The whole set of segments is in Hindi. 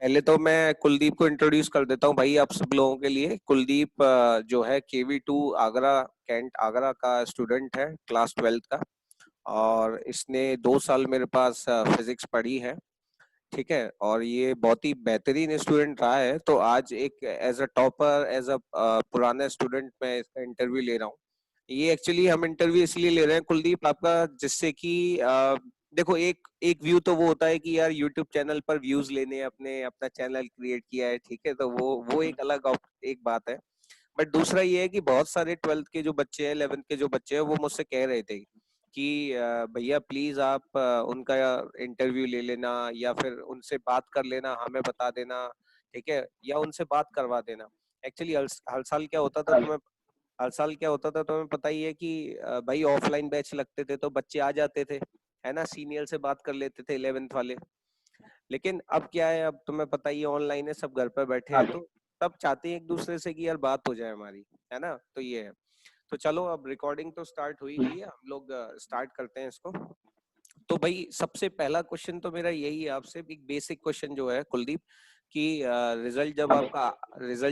पहले तो मैं कुलदीप को इंट्रोड्यूस कर देता हूँ भाई आप सब लोगों के लिए। कुलदीप जो है KV2 आगरा, कैंट आगरा का स्टूडेंट है, क्लास 12th का। और इसने 2 साल मेरे पास फिजिक्स पढ़ी है। ठीक है, और ये बहुत ही बेहतरीन स्टूडेंट रहा है। तो आज एक as a topper, as a पुराना स्टूडेंट मैं इसका इंटरव्यू ले रहा हूँ। ये एक्चुअली हम इंटरव्यू इसलिए ले रहे हैं कुलदीप आपका, जिससे कि देखो एक एक व्यू तो वो होता है कि यार यूट्यूब चैनल पर व्यूज लेने, अपने अपना चैनल क्रिएट किया है, ठीक है, तो वो एक अलग एक बात है। बट दूसरा ये है कि बहुत सारे 12th के जो बच्चे हैं, 11th के जो बच्चे हैं, वो मुझसे कह रहे थे कि भैया प्लीज आप उनका इंटरव्यू ले लेना, या फिर उनसे बात कर लेना, हमें बता देना, ठीक है, या उनसे बात करवा देना। एक्चुअली हर साल क्या होता था तुम्हें हर साल क्या होता था तुम्हें पता ही है कि भाई ऑफलाइन बैच लगते थे तो बच्चे आ जाते थे, है ना, सीनियर से बात कर लेते थे 11th वाले। लेकिन अब क्या है, अब तुम्हें पता ही है ऑनलाइन है, सब घर पे बैठे हैं, हाँ। तो सब चाहते हैं एक दूसरे से कि यार बात हो जाए हमारी, है ना, तो ये है। तो चलो अब रिकॉर्डिंग तो स्टार्ट हो ही गई है, हम लोग स्टार्ट करते हैं इसको। तो भाई सबसे पहला क्वेश्चन तो मेरा यही है आपसे, एक बेसिक क्वेश्चन जो है कुलदीप, कि रिजल्ट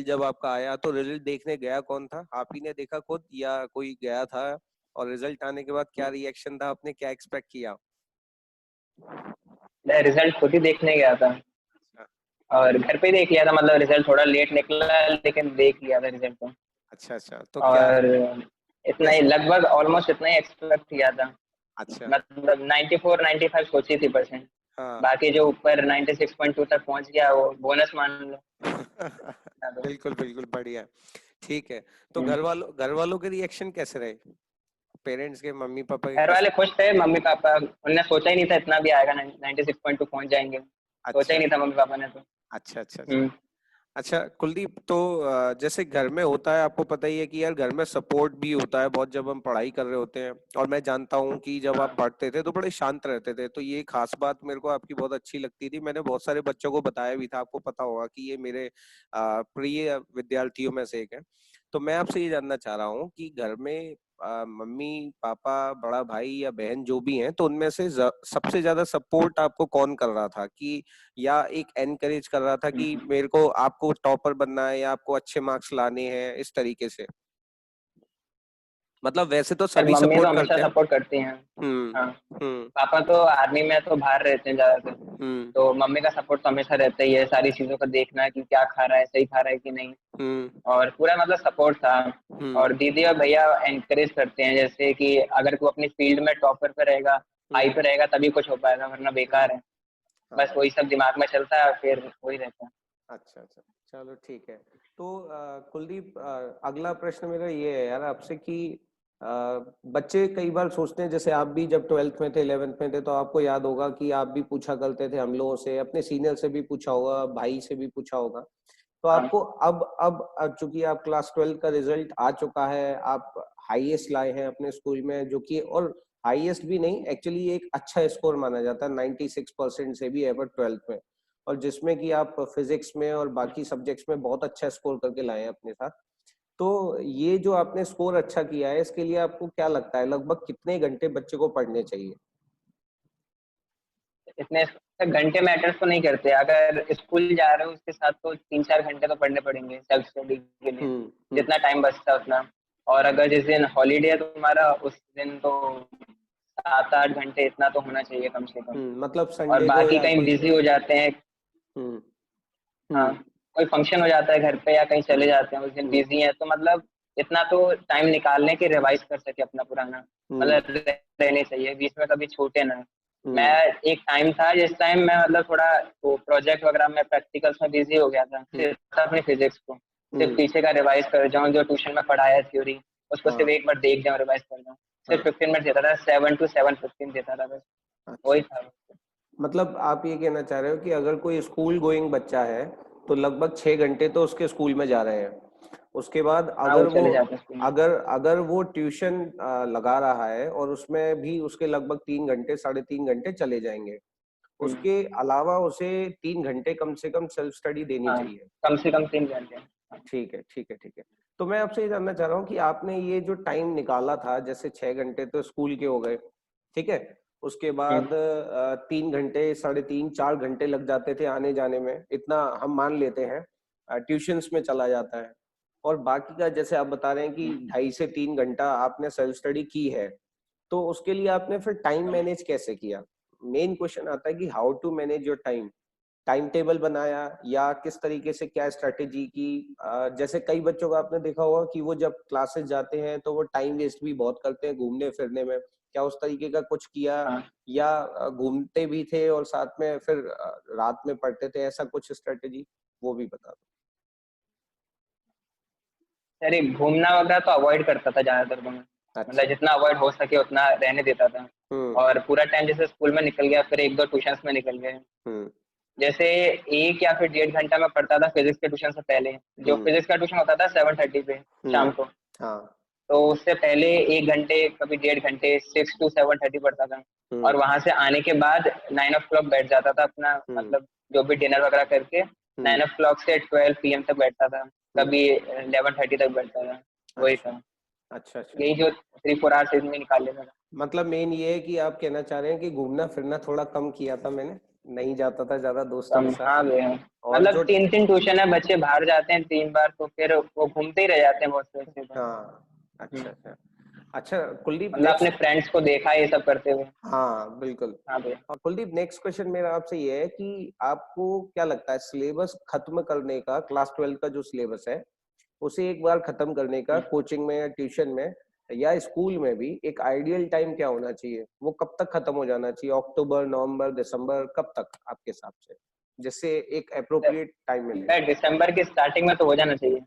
जब आपका आया तो रिजल्ट देखने गया कौन था? आप ही ने देखा खुद या कोई गया था? और रिजल्ट आने के बाद क्या रिएक्शन था, आपने क्या एक्सपेक्ट किया? मैं रिजल्ट खुद ही देखने गया था अच्छा। और घर पे ही देख लिया था। मतलब रिजल्ट थोड़ा लेट निकला लेकिन देख लिया था रिजल्ट तो। अच्छा अच्छा, तो क्या और इतना ही कैसे? लगभग ऑलमोस्ट इतना ही एक्सपेक्ट किया था। अच्छा। मतलब 94 95 सोची थी परसेंट। हाँ। बाकी जो ऊपर 96.2 तक पहुंच गया वो बोनस मान लो। ना तो। बिल्कुल बिल्कुल, बढ़िया। ठीक है, तो हम्म। घर वालों के रिएक्शन कैसे रहे? पेरेंट्स के, मम्मी पापा के घर कैसे? वाले खुश थे। मम्मी पापा उनने सोचा ही नहीं था इतना भी आएगा, 96.2 पहुंच जाएंगे। सोचा ही अच्छा नहीं था मम्मी पापा ने तो। अच्छा अच्छा अच्छा। हम्म। अच्छा कुलदीप, तो जैसे घर में होता है, आपको पता ही है कि यार घर में सपोर्ट भी होता है बहुत जब हम पढ़ाई कर रहे होते हैं। और मैं जानता हूँ कि जब आप हाँ। पढ़ते थे तो बड़े शांत रहते थे, तो ये खास बात मेरे को आपकी बहुत अच्छी लगती थी। मैंने बहुत सारे बच्चों को बताया भी था, आपको पता होगा कि ये मेरे प्रिय विद्यार्थियों में से एक है। तो मैं आपसे ये जानना चाह रहा हूँ कि घर में मम्मी पापा, बड़ा भाई या बहन जो भी हैं, तो उनमें से सबसे ज्यादा सपोर्ट आपको कौन कर रहा था, कि या एक एनकरेज कर रहा था कि हम्म। मेरे को आपको टॉपर बनना है या आपको अच्छे मार्क्स लाने हैं, इस तरीके से? मतलब वैसे तो यार सभी मम्मी तो सपोर्ट हमेशा करते हैं। सपोर्ट करती हैं। हम्म हाँ। हम्म पापा तो आर्मी में तो बाहर रहते हैं ज्यादातर। हम्म तो मम्मी का सपोर्ट तो हमेशा रहता ही है, सारी चीजों का देखना है कि क्या खा रहा है, सही खा रहा है कि नहीं। हम्म और पूरा मतलब सपोर्ट था। हम्म और दीदी और भैया एनकरेज करते हैं, जैसे कि अगर तू अपनी फील्ड में टॉपर पे रहेगा, हाई हम्म पे रहेगा तभी कुछ हो पाएगा, वरना बेकार है। बस हाँ। वही सब दिमाग में चलता है, फिर वही रहता है। अच्छा अच्छा, चलो ठीक है। तो कुलदीप, अगला प्रश्न मेरा ये है यार आपसे कि बच्चे कई बार सोचते हैं, जैसे आप भी जब 12th में थे, 11th में थे, तो आपको याद होगा कि आप भी पूछा करते थे हम लोगों से, अपने सीनियर से भी पूछा होगा, भाई से भी पूछा होगा। तो हाँ। आपको अब चूंकि आप क्लास 12 का रिजल्ट आ चुका है, आप हाईएस्ट लाए हैं अपने स्कूल में, जो कि और हाईएस्ट भी नहीं, एक्चुअली एक अच्छा स्कोर माना जाता है, 96% से भी एवर 12th में, और जिसमें कि आप फिजिक्स में और बाकी सब्जेक्ट्स में बहुत अच्छा स्कोर करके लाए हैं अपने साथ। तो ये जो आपने स्कोर अच्छा किया है, इसके लिए आपको क्या लगता है लगभग कितने घंटे बच्चे को पढ़ने चाहिए? इतने घंटे मैटर्स तो नहीं करते। अगर स्कूल जा रहे हो उसके साथ तो 3 4 घंटे तो पढ़ने पड़ेंगे सेल्फ स्टडी के लिए, हम्म। जितना टाइम बचता है उतना। और अगर जिस दिन हॉलीडे है तुम्हारा उस दिन तो 7 8 घंटे इतना तो होना चाहिए कम से कम। मतलब और संडे को बाकी या कहीं कोई? बिजी हो जाते हैं। हम्म हाँ। हम्म कोई फंक्शन हो जाता है घर पे या कहीं चले जाते हैं उस दिन हम्म बिजी है, तो मतलब इतना तो टाइम निकालने के रिवाइज कर सके अपना पुराना। हम्म मतलब रहने चाहिए बीच में, कभी छूटे ना। मैं हम्म एक टाइम था जिस टाइम मैं मतलब थोड़ा वो प्रोजेक्ट वगैरह में प्रैक्टिकल्स में बिजी हो गया था, हम्म सिर्फ अपनी फिजिक्स को सिर्फ हम्म, पीछे का रिवाइज कर जाऊँ, जो ट्यूशन में पढ़ाया है थ्योरी उसको सिर्फ हाँ एक बार देख जाऊँ, रिवाइज कर जाऊँ। सिर्फ हाँ। 15 मिनट देता था, 7 to 7:15 देता था बस। अच्छा वही अच्छा, था। मतलब आप ये कहना चाह रहे हो कि अगर कोई स्कूल गोइंग बच्चा है तो लगभग 6 घंटे तो उसके स्कूल में जा रहे हैं। उसके बाद हाँ वो चले जाते हैं स्कूल में। अगर अगर वो ट्यूशन लगा रहा है और उसमें भी उसके लगभग 3 घंटे, 3.5 घंटे चले जाएंगे। हम्म। उसके अलावा उसे 3 घंटे कम से कम सेल्फ स्टडी देनी हाँ चाहिए। कम से कम 3 घंटे। ठीक है ठीक है ठीक है। तो मैं आपसे ये जानना चाह रहा हूँ कि आपने ये जो टाइम निकाला था, जैसे 6 घंटे तो स्कूल के हो गए, ठीक है, उसके बाद 3 घंटे 3.5 4 घंटे लग जाते थे आने जाने में, इतना हम मान लेते हैं ट्यूशंस में चला जाता है। और बाकी का जैसे आप बता रहे हैं कि 2.5 से 3 घंटा आपने सेल्फ स्टडी की है, तो उसके लिए आपने फिर टाइम मैनेज कैसे किया? मेन क्वेश्चन आता है कि how to manage your time. Time table बनाया या किस तरीके से, क्या स्ट्रेटेजी की? जैसे कई बच्चों को आपने देखा होगा कि वो जब क्लासेस जाते हैं तो वो टाइम वेस्ट भी बहुत करते हैं घूमने फिरने में, क्या उस तरीके का कुछ किया? हाँ। या घूमते भी थे और साथ में फिर रात में पढ़ते थे, ऐसा कुछ स्ट्रेटेजी वो भी बता दो। अरे घूमना वगैरह तो अवॉइड करता था ज्यादातर तो मैं, मतलब अच्छा। जितना अवॉइड हो सके उतना रहने देता था। और हम्म। पूरा टाइम जैसे स्कूल में निकल गया, फिर 1-2 ट्यूशंस में निकल गए। हम्म। जैसे 1 या फिर 1.5 घंटा मैं पढ़ता था फिजिक्स के ट्यूशन से पहले। जो हम्म। फिजिक्स का ट्यूशन होता था 7:30 पे शाम हम्म। को, हाँ। तो उससे पहले 1 घंटे कभी 1.5 घंटे 6 to 7:30 पढ़ता था। और हम्म। वहां से आने के बाद 9 o'clock बैठ जाता था अपना, हम्म। मतलब जो भी डिनर वगैरह करके हम्म। 9 o'clock से 12 PM तक बैठता था, हम्म। कभी 11:30 तक बैठता था। वही अच्छा। था, अच्छा। अच्छा। यही जो 3-4 hours इसमें निकाल लेता था। मतलब मेन ये है कि आप कहना चाह रहे हैं कि घूमना फिरना थोड़ा कम किया था मैंने, नहीं जाता था ज्यादा दोस्तों के साथ। हाँ भैया, और मतलब जो 3-3 ट्यूशन है, बच्चे बाहर जाते हैं 3 बार, तो फिर वो घूमते ही रह जाते हैं बहुत से बच्चे तो। हाँ। अच्छा। हम्म, अच्छा। अच्छा कुलदीप, मतलब अपने नेक्स्ट। फ्रेंड्स को देखा ये सब करते हुए। हाँ बिल्कुल। हाँ भैया। और कुलदीप, नेक्स्ट क्वेश्चन मेरा आपसे ये है कि आपको क्या लगता है सिलेबस खत्म करने का, क्लास 12 का जो सिलेबस है उसे एक बार खत्म करने का, कोचिंग में या ट्यूशन में या स्कूल में भी, एक आइडियल टाइम क्या होना चाहिए? वो कब तक खत्म हो जाना चाहिए? अक्टूबर, नवंबर, दिसंबर, कब तक आपके हिसाब से, जिससे एक अप्रोप्रिएट टाइम मिले? दिसंबर की स्टार्टिंग में तो हो जाना चाहिए।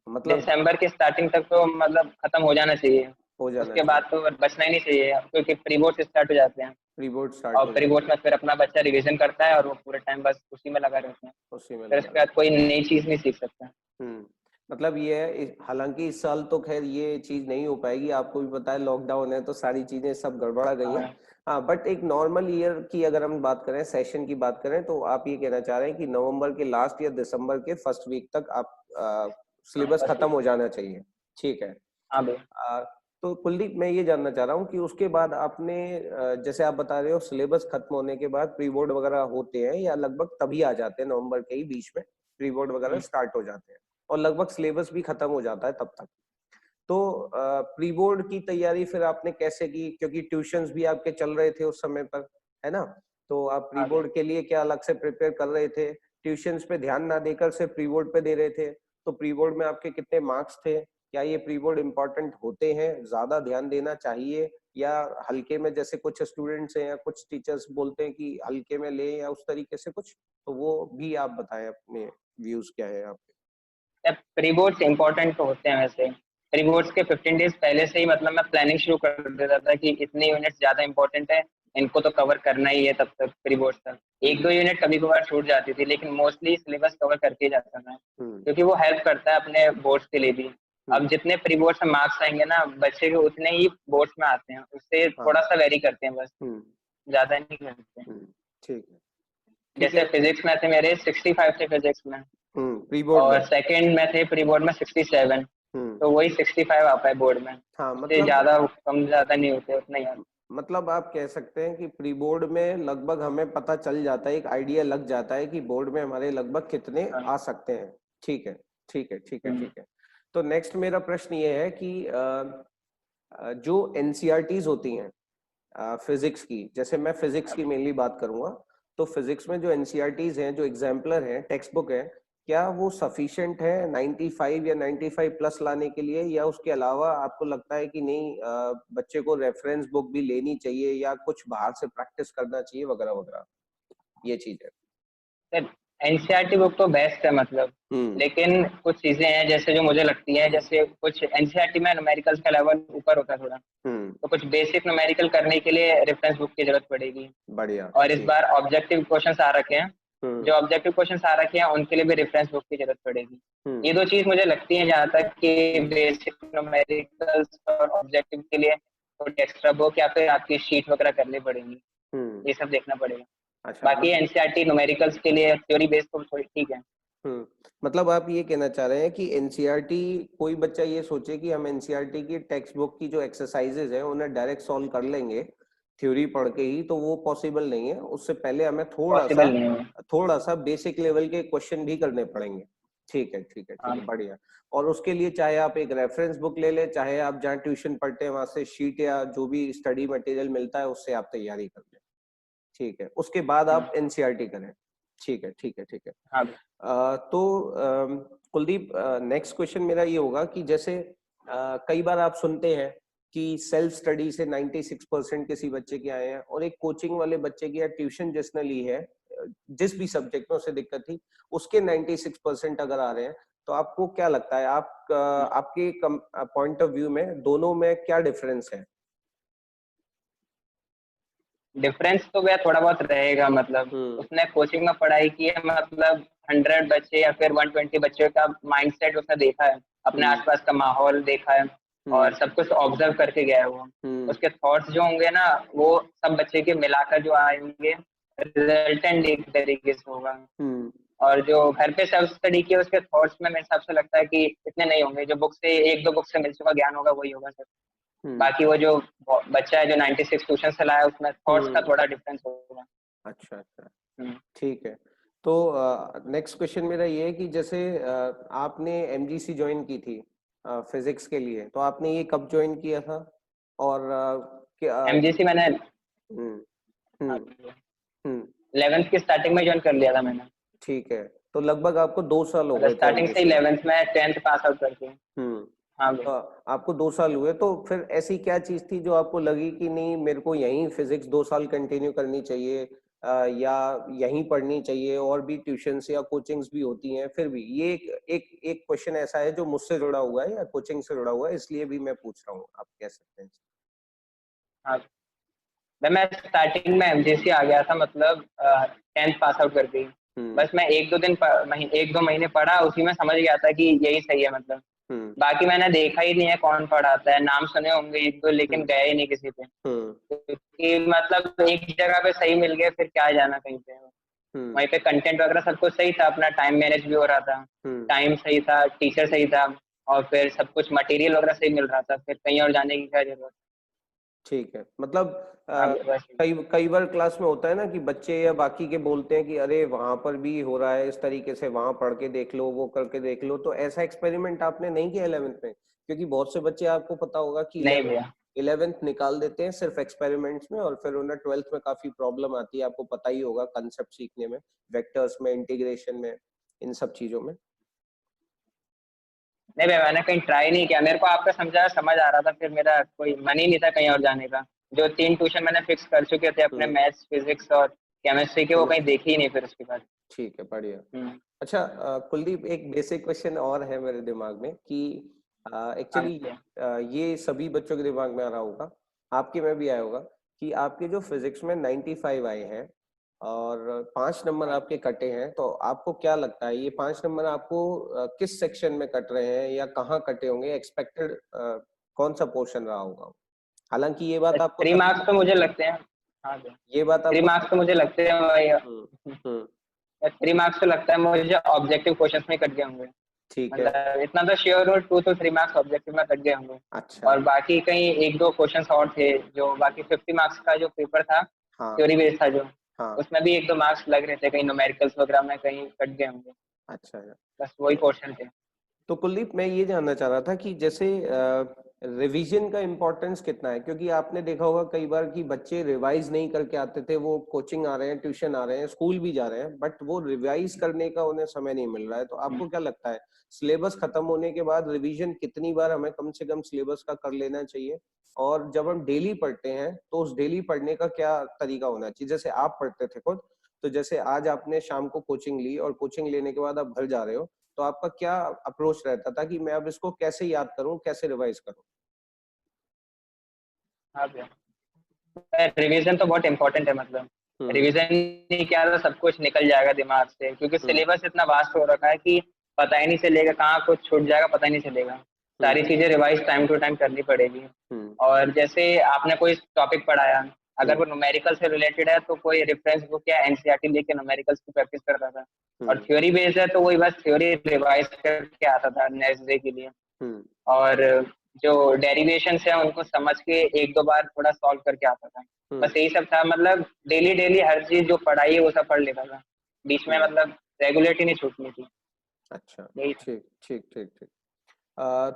मतलब दिसंबर की स्टार्टिंग तक तो मतलब खत्म हो जाना चाहिए। हो जाना उसके चाहिए। बाद तो बचना ही नहीं चाहिए, क्योंकि प्री बोर्ड स्टार्ट हो जाते हैं। प्री बोर्ड स्टार्ट और हो प्री जाते बोर्ड हैं, में फिर अपना बच्चा रिवीजन करता है और वो पूरे टाइम बस उसी में लगा रहता है। उसी में फिर लगा उसके बाद रहता कोई नई चीज नहीं सीख सकता। है। मतलब ये है हालांकि इस साल तो खैर ये चीज नहीं हो पाएगी, आपको भी पता है लॉकडाउन है तो सारी चीजें सब गड़बड़ा गई हैं। हाँ। हाँ, बट एक नॉर्मल ईयर की अगर हम बात करें, सेशन की बात करें, तो आप ये कहना चाह रहे हैं कि नवंबर के लास्ट या दिसंबर के फर्स्ट वीक तक आप हाँ सिलेबस बस। खत्म हो जाना चाहिए। ठीक है। हाँ भैया। आ, तो कुलदीप, मैं ये जानना चाह रहा हूँ कि उसके बाद आपने जैसे आप बता रहे हो सिलेबस खत्म होने के बाद प्री बोर्ड वगैरह होते हैं या लगभग तभी आ जाते हैं, नवंबर के ही बीच में प्री बोर्ड वगैरह स्टार्ट हो जाते हैं और लगभग सिलेबस भी खत्म हो जाता है तब तक। तो प्री बोर्ड की तैयारी फिर आपने कैसे की, क्योंकि ट्यूशंस भी आपके चल रहे थे उस समय पर, है ना? तो आप प्री हाँ भैया। बोर्ड के लिए क्या अलग से प्रिपेयर कर रहे थे? ट्यूशंस पे ध्यान ना देकर सिर्फ प्री बोर्ड पे दे रहे थे, तो प्री बोर्ड में आपके कितने मार्क्स थे? क्या ये प्री बोर्ड इम्पोर्टेंट होते हैं, ज्यादा ध्यान देना चाहिए, या हल्के में, जैसे कुछ स्टूडेंट्स हैं या कुछ टीचर्स बोलते हैं कि हल्के में ले, या उस तरीके से कुछ? तो वो भी आप बताएं, अपने व्यूज क्या है आपके? प्री बोर्ड्स इंपॉर्टेंट तो होते हैं वैसे। प्री बोर्ड्स के 15 डेज पहले से ही मतलब मैं प्लानिंग शुरू कर देता था कि इतने यूनिट्स ज्यादा इंपॉर्टेंट है, इनको तो कवर करना ही है तब तक प्री बोर्ड्स तक। एक हम्म। दो यूनिट कभी कभार छूट जाती थी, लेकिन मोस्टली सिलेबस कवर करके ही जाता था, हम्म। क्योंकि वो हेल्प करता है अपने बोर्ड्स के लिए भी। अब हम्म। जितने प्री बोर्ड्स में मार्क्स आएंगे ना बच्चे के, उतने ही बोर्ड्स में आते हैं, उससे थोड़ा हाँ। सा वेरी करते हैं बस, हम्म। ज्यादा नहीं करते। हम्म। ठीक है। ठीक जैसे है। फिजिक्स में थे मेरे 65 थे फिजिक्स में, प्री बोर्ड और में। सेकंड में थे प्री बोर्ड में 67। हम्म। तो वही 65 आता है बोर्ड में, हाँ उससे मतलब, ज्यादा कम ज्यादा नहीं होते, उतना ही आता मतलब आप कह सकते हैं कि प्री बोर्ड में लगभग हमें पता चल जाता है, एक आइडिया लग जाता है कि बोर्ड में हमारे लगभग कितने है। हाँ। आ सकते हैं। ठीक है। ठीक है। ठीक है। हम्म। ठीक है। तो नेक्स्ट मेरा प्रश्न ये है कि जो एनसीईआरटीज होती हैं फिजिक्स की, जैसे मैं फिजिक्स की मेनली बात करूंगा, तो फिजिक्स में जो एनसीईआरटीज हैं, जो एग्जाम्पलर हैं, टेक्स्ट बुक है, क्या वो सफिशिएंट है 95 या 95 प्लस लाने के लिए, या उसके अलावा आपको लगता है कि नहीं बच्चे को रेफरेंस बुक भी लेनी चाहिए या कुछ बाहर से प्रैक्टिस करना चाहिए वगैरह वगैरह, ये चीज है? सर एनसीईआरटी बुक तो बेस्ट है मतलब, हम्म। लेकिन कुछ चीजें हैं जैसे जो मुझे लगती हैं, जैसे कुछ एनसीईआरटी में न्यूमेरिकल्स का लेवल ऊपर होता है थोड़ा, हम्म। तो कुछ बेसिक न्यूमेरिकल करने के लिए रेफरेंस बुक की जरूरत पड़ेगी। बढ़िया। और इस ठीक। बार ऑब्जेक्टिव क्वेश्चंस आ रखे हैं, हम्म। जो ऑब्जेक्टिव क्वेश्चंस आ रखे हैं उनके लिए भी रेफरेंस बुक की जरूरत पड़ेगी। हम्म। ये दो चीज मुझे लगती है जहाँ तक कि हम्म। बेसिक न्यूमेरिकल्स और ऑब्जेक्टिव के लिए थोड़ी एक्स्ट्रा बुक या फिर आपकी शीट वगैरह करनी पड़ेगी, हम्म। ये सब देखना पड़ेगा। अच्छा बाकी एनसीईआरटी न्यूमेरिकल्स के लिए थ्योरी बेस्ड तो थोड़ी ठीक है। हम्म। मतलब आप ये कहना चाह रहे हैं कि एनसीईआरटी, कोई बच्चा ये सोचे कि हम एनसीईआरटी की टेक्स्ट बुक की जो एक्सरसाइजेज है उन्हें डायरेक्ट सॉल्व कर लेंगे, थ्योरी पढ़ के ही, तो वो पॉसिबल नहीं है। उससे पहले हमें पॉसिबल नहीं है। थोड़ा सा बेसिक लेवल के क्वेश्चन भी करने पड़ेंगे। ठीक है, ठीक है, ठीक हाँ है, बढ़िया। और उसके लिए चाहे आप एक रेफरेंस बुक ले ले, चाहे आप जहाँ ट्यूशन पढ़ते हैं वहां से शीट या जो भी स्टडी मटेरियल मिलता है उससे आप तैयारी कर लें। ठीक है, उसके बाद आप एनसीईआरटी करें। ठीक है, ठीक है, ठीक है। हाँ तो कुलदीप, नेक्स्ट क्वेश्चन मेरा ये होगा कि जैसे कई बार आप सुनते हैं कि सेल्फ स्टडी से 96% किसी बच्चे के आए हैं, और एक कोचिंग वाले बच्चे की या ट्यूशन जिसने ली है, जिस भी सब्जेक्ट में उसे दिक्कत थी, उसके 96% अगर आ रहे हैं, तो आपको क्या लगता है, आप आपके पॉइंट ऑफ व्यू में दोनों में क्या डिफरेंस है? डिफरेंस तो भैया थोड़ा बहुत रहेगा। मतलब उसने कोचिंग में पढ़ाई की है, मतलब 100 बच्चे या फिर 120 बच्चों का माइंडसेट उसने देखा है, अपने आसपास का माहौल देखा है और सब कुछ ऑब्जर्व करके गया है वो। उसके थॉट्स जो होंगे ना, वो सब बच्चे के मिलाकर जो आएंगे, रिजल्टेंट एक तरीके से होगा। और जो घर पे सेल्फ स्टडी किया उसके थॉट्स में मेरे हिसाब से लगता है कि इतने नहीं होंगे। जो बुक से एक दो बुक से मिल चुका ज्ञान होगा वही होगा सर। बाकी वो जो बच्चा है जो 96 ट्यूशन से लाया, उसमें थॉट्स का थोड़ा डिफरेंस होगा। अच्छा, अच्छा, ठीक है। तो नेक्स्ट क्वेश्चन मेरा ये है कि जैसे आपने एमजीसी ज्वाइन की थी फिजिक्स के लिए, तो आपने ये कब ज्वाइन किया था? और एमजीसी मैंने हम्म, हम्म, हम्म, 11th की स्टार्टिंग में ज्वाइन कर लिया था मैंने। ठीक है, तो लगभग आपको 2 साल हो मतलब गए थे स्टार्टिंग से एमजीसी में। 11th में 10th पास आउट करके। हाँ तो भाई। आपको 2 साल हुए, तो फिर ऐसी क्या चीज थी जो आपको लगी कि नहीं, मेरे को यहीं फिजिक्स 2 साल कंटिन्यू करनी चाहिए, या यहीं पढ़नी चाहिए, और भी ट्यूशंस या कोचिंग्स भी होती हैं, फिर भी ये एक क्वेश्चन ऐसा है जो मुझसे जुड़ा हुआ है या कोचिंग से जुड़ा हुआ है, इसलिए भी मैं पूछ रहा हूँ, आप कह सकते हैं। हाँ मैं स्टार्टिंग में एमजीसी आ गया था, मतलब 10th पास आउट करके ही। बस मैं एक दो महीने पढ़ा, उसी में समझ गया था कि यही सही है। मतलब बाकी मैंने देखा ही नहीं है कौन पढ़ाता है, नाम सुने होंगे एक दो, लेकिन गया ही नहीं किसी पे, क्योंकि मतलब एक जगह पे सही मिल गया फिर क्या जाना कहीं पे। वहीं पे कंटेंट वगैरह सब कुछ सही था, अपना टाइम मैनेज भी हो रहा था, टाइम सही था, टीचर सही था, और फिर सब कुछ मटेरियल वगैरह सही मिल रहा था, फिर कहीं और जाने की क्या जरूरत। ठीक है, मतलब हाँ बस। कई कई बार क्लास में होता है ना कि बच्चे या बाकी के बोलते हैं कि अरे वहां पर भी हो रहा है इस तरीके से, वहां पढ़ के देख लो, वो करके देख लो, तो ऐसा एक्सपेरिमेंट आपने नहीं किया 11th में? क्योंकि बहुत से बच्चे, आपको पता होगा कि नहीं भैया। 11th निकाल देते हैं सिर्फ एक्सपेरिमेंट्स में, और फिर उन्हें 12th में काफी प्रॉब्लम आती है, आपको पता ही होगा, कंसेप्ट सीखने में, वेक्टर्स में, इंटीग्रेशन में, इन सब चीजों में। नहीं भैया, मैंने कहीं ट्राई नहीं किया। मेरे को आपका समझाया समझ आ रहा था, फिर मेरा कोई मन ही नहीं था कहीं और जाने का। जो 3 ट्यूशन मैंने फिक्स कर चुके थे अपने, हम्म, मैथ्स फिजिक्स और केमिस्ट्री के, वो कहीं देखे ही नहीं फिर उसके बाद। ठीक है, बढ़िया। हम्म। अच्छा, कुलदीप, एक बेसिक क्वेश्चन और है मेरे दिमाग में कि हाँ एक्चुअली भैया। ये सभी बच्चों के दिमाग में आ रहा होगा, आपके में भी आया होगा, कि आपके जो फिजिक्स में 95 आए हैं और 5 नंबर हाँ। आपके कटे हैं, तो आपको क्या लगता है ये 5 नंबर आपको किस सेक्शन में कट रहे हैं या कहाँ कटे होंगे? एक्सपेक्टेड कौन सा पोर्शन रहा होगा? हालांकि ये बात आपको 3 तभी मार्क्स तो पता मुझे चलेगी, लगते हैं। हाँ भैया। ये बात 3 आपको मार्क्स तो तभी मुझे पता लगते हैं चलेगी। भैया। हम्म, हम्म, 3 मार्क्स तो लगता है मुझे ऑब्जेक्टिव क्वेश्चन में कट गए होंगे। ठीक है, मतलब इतना तो श्योर हूँ, 2 to 3 मार्क्स ऑब्जेक्टिव में कट गए होंगे। अच्छा, और बाकी कहीं एक दो क्वेश्चन और थे, जो बाकी 50 मार्क्स का जो पेपर था, हाँ, थ्योरी बेस्ड था जो, हाँ, उसमें भी एक दो मार्क्स लग रहे थे, कहीं न्यूमेरिकल्स वगैरह में कहीं कट गए होंगे। अच्छा। बस वही पोर्शन थे। तो कुलदीप, मैं ये जानना चाह रहा था कि जैसे रिवीजन का इम्पोर्टेंस कितना है, क्योंकि आपने देखा होगा कई बार कि बच्चे रिवाइज नहीं करके आते थे, वो कोचिंग आ रहे हैं, ट्यूशन आ रहे हैं, स्कूल भी जा रहे हैं, बट वो रिवाइज करने का उन्हें समय नहीं मिल रहा है। तो आपको क्या लगता है, सिलेबस खत्म होने के बाद रिवीजन कितनी बार हमें कम से कम सिलेबस का कर लेना चाहिए? और जब हम डेली पढ़ते हैं तो उस डेली पढ़ने का क्या तरीका होना चाहिए? जैसे आप पढ़ते थे खुद, तो जैसे आज आपने शाम को कोचिंग ली और कोचिंग लेने के बाद आप घर जा रहे हो, तो आपका क्या अप्रोच रहता था कि मैं अब इसको कैसे याद करूं, कैसे रिवाइज करूं? हाँ भैया, रिवीजन तो बहुत इंपॉर्टेंट है। मतलब हम्म, रिवीजन नहीं किया तो सब कुछ निकल जाएगा दिमाग से, क्योंकि हम्म, सिलेबस इतना वास्ट हो रखा है कि पता ही नहीं चलेगा कहाँ कुछ छूट जाएगा, पता ही नहीं चलेगा। हम्म, सारी चीजें रिवाइज टाइम टू टाइम करनी पड़ेगी। हम्म, और जैसे आपने कोई टॉपिक पढ़ाया, अगर हम्म, वो न्यूमेरिकल से रिलेटेड है, तो कोई रेफरेंस बुक या एनसीईआरटी लेके न्यूमेरिकल्स की प्रैक्टिस करता था। और हम्म, थ्योरी बेस्ड है तो वही बस थ्योरी रिवाइज करके आता था नेक्स्ट डे के लिए। हम्म, और जो डेरिवेशन है उनको समझ के एक दो बार थोड़ा सॉल्व करके आता था। बस यही सब था, मतलब डेली डेली हर चीज जो पढ़ाई है वो सब पढ़ लेता था, बीच में मतलब रेगुलेटरी नहीं छूटनी थी। अच्छा, यही था। ठीक ठीक ठीक ठीक।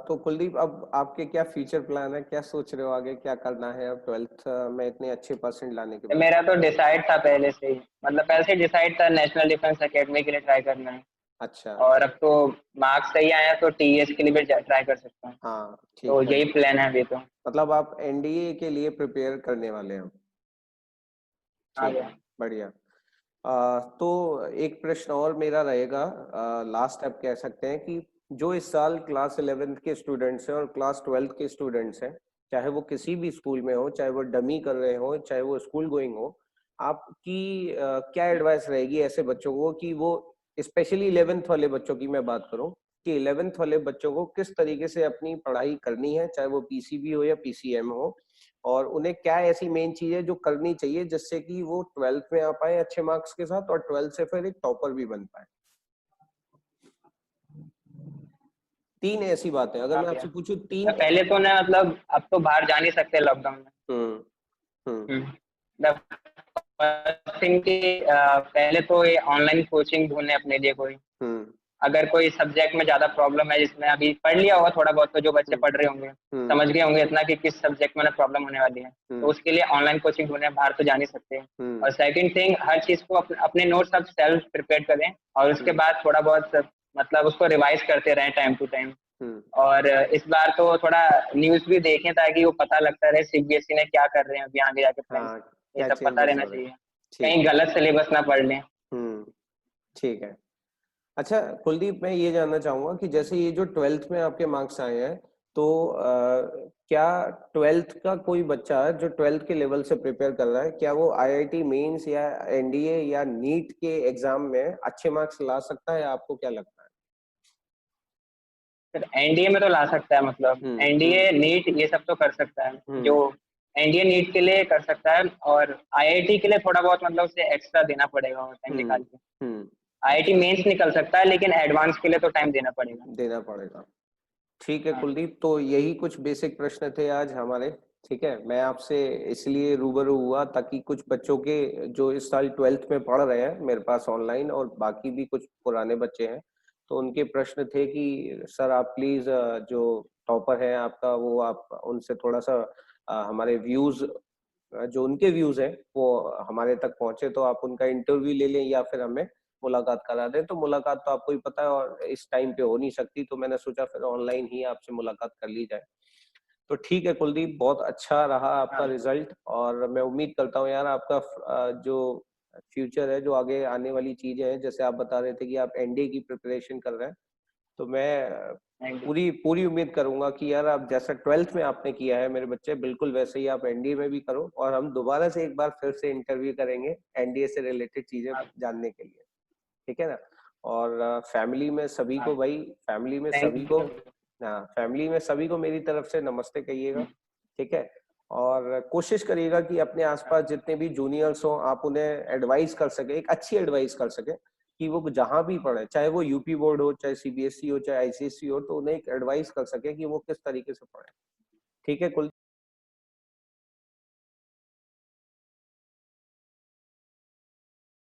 तो कुलदीप, अब आपके क्या फ्यूचर प्लान है, क्या सोच रहे हो आगे क्या करना है अब 12th में इतने अच्छे परसेंट लाने के बाद? मेरा तो डिसाइड था पहले से ही, मतलब पहले से डिसाइड था नेशनल डिफेंस एकेडमी के लिए ट्राई करना है। अच्छा। और अब तो मार्क्स सही आया तो टीएस के लिए भी ट्राई कर सकता हूँ। हाँ तो ठीक है, यही प्लान है अभी तो। मतलब आप एनडीए के लिए प्रिपेयर करने वाले हैं? आ ठीक है, गया। बढ़िया। तो एक प्रश्न और मेरा रहेगा, लास्ट आप कह सकते हैं कि जो इस साल क्लास 11th के स्टूडेंट्स हैं और क्लास 12th के स्टूडेंट्स हैं, चाहे वो किसी भी स्कूल में हो, चाहे वो डमी कर रहे हो, चाहे वो स्कूल गोइंग हो, आपकी क्या एडवाइस रहेगी ऐसे बच्चों को कि वो, स्पेशली 11th वाले बच्चों की मैं बात करूं, कि 11th वाले बच्चों को किस तरीके से अपनी पढ़ाई करनी है, चाहे वो पीसीबी हो या पीसीएम हो, और उन्हें क्या ऐसी मेन चीज है जो करनी चाहिए जिससे कि वो 12th में आ पाए अच्छे मार्क्स के साथ और 12th से फिर एक टॉपर भी बन पाए? तीन ऐसी बातें अगर आ मैं गया। आपसे पूछूं, तो तीन पहले तो ना, मतलब अब तो बाहर जा नहीं सकते लॉकडाउन में। हम्म हम्म फर्स्ट थिंग कि पहले तो ये ऑनलाइन कोचिंग ढूंढे अपने लिए कोई। हम्म अगर कोई सब्जेक्ट में ज्यादा प्रॉब्लम है, जिसमें अभी पढ़ लिया होगा थोड़ा बहुत, तो जो बच्चे हम्म पढ़ रहे होंगे हम्म समझ गए होंगे इतना कि किस सब्जेक्ट में प्रॉब्लम होने वाली है, तो हम्म उसके लिए ऑनलाइन कोचिंग ढूंढे, बाहर तो जा नहीं सकते। हम्म और सेकंड थिंग, हर चीज को अपने नोट्स आप सेल्फ प्रिपेयर करें, और उसके हम्म बाद थोड़ा बहुत मतलब उसको रिवाइज करते रहें टाइम टू टाइम। हम्म, और इस बार तो थोड़ा न्यूज भी देखें ताकि वो पता लगता रहे सीबीएसई ने क्या कर रहे हैं अभी आगे जाके प्लान। हाँ, ये क्या सब पता चेंजेस रहना हो रहे हैं? चाहिए, ठीक कहीं है। गलत सिलेबस ना पढ़ लें। हम्म, ठीक है। अच्छा कुलदीप, मैं ये जानना चाहूंगा कि जैसे ये जो 12th में आपके मार्क्स आए हैं, तो क्या 12th का कोई बच्चा जो 12th के लेवल से प्रिपेयर कर रहा है, क्या वो आईआईटी मेंस या एनडीए या नीट के एग्जाम में अच्छे मार्क्स ला सकता है? आपको क्या लगता है? फिर एनडीए में तो ला सकता है, मतलब हम्म एनडीए नीट ये सब तो कर सकता है। जो हम्म एनडीए नीट के लिए कर सकता है, और आईआईटी के लिए थोड़ा बहुत मतलब उसे एक्स्ट्रा देना पड़ेगा और टाइम हम्म निकाल के। हम्म आईआईटी अच्छा, मेंस निकल सकता है, लेकिन एडवांस के लिए तो टाइम देना पड़ेगा। देना पड़ेगा। ठीक है हाँ। कुलदीप, तो यही कुछ बेसिक प्रश्न थे आज हमारे। ठीक है, मैं आपसे इसलिए रूबरू हुआ ताकि कुछ बच्चों के जो इस साल 12th में पढ़ रहे हैं मेरे पास ऑनलाइन, और बाकी भी कुछ पुराने बच्चे हैं, तो उनके प्रश्न थे कि सर आप प्लीज जो टॉपर है आपका, वो आप उनसे थोड़ा सा हमारे व्यूज, जो उनके व्यूज हैं वो हमारे तक पहुंचे, तो आप उनका इंटरव्यू ले लें या फिर हमें मुलाकात करा दें। तो मुलाकात तो आपको ही पता है और इस टाइम पे हो नहीं सकती, तो मैंने सोचा फिर ऑनलाइन ही आपसे मुलाकात कर ली जाए। तो ठीक है कुलदीप, बहुत अच्छा रहा आपका हाँ। रिजल्ट, और मैं उम्मीद करता हूँ यार आपका जो फ्यूचर है, जो आगे आने वाली चीजें हैं, जैसे आप बता रहे थे कि आप एनडीए की प्रिपरेशन कर रहे हैं, तो मैं थैंक यू। पूरी पूरी उम्मीद करूंगा कि यार आप जैसा 12th में आपने किया है मेरे बच्चे, बिल्कुल वैसे ही आप एनडीए में भी करो, और हम दोबारा से एक बार फिर से इंटरव्यू करेंगे एनडीए से रिलेटेड चीजें हाँ। जानने के लिए। ठीक है ना? और फैमिली में सभी हाँ। को भाई, फैमिली में सभी थैंक को, यू। हाँ फैमिली में सभी को मेरी तरफ से नमस्ते कहिएगा। ठीक है, और कोशिश करिएगा कि अपने आसपास जितने भी जूनियर्स हो आप उन्हें एडवाइस कर सके, एक अच्छी एडवाइस कर सके, कि वो जहां भी पढ़े, चाहे वो यूपी बोर्ड हो, चाहे सीबीएसई हो, चाहे आईसीएसई हो, तो उन्हें एक एडवाइस कर सके कि वो किस तरीके से पढ़े। ठीक है कुल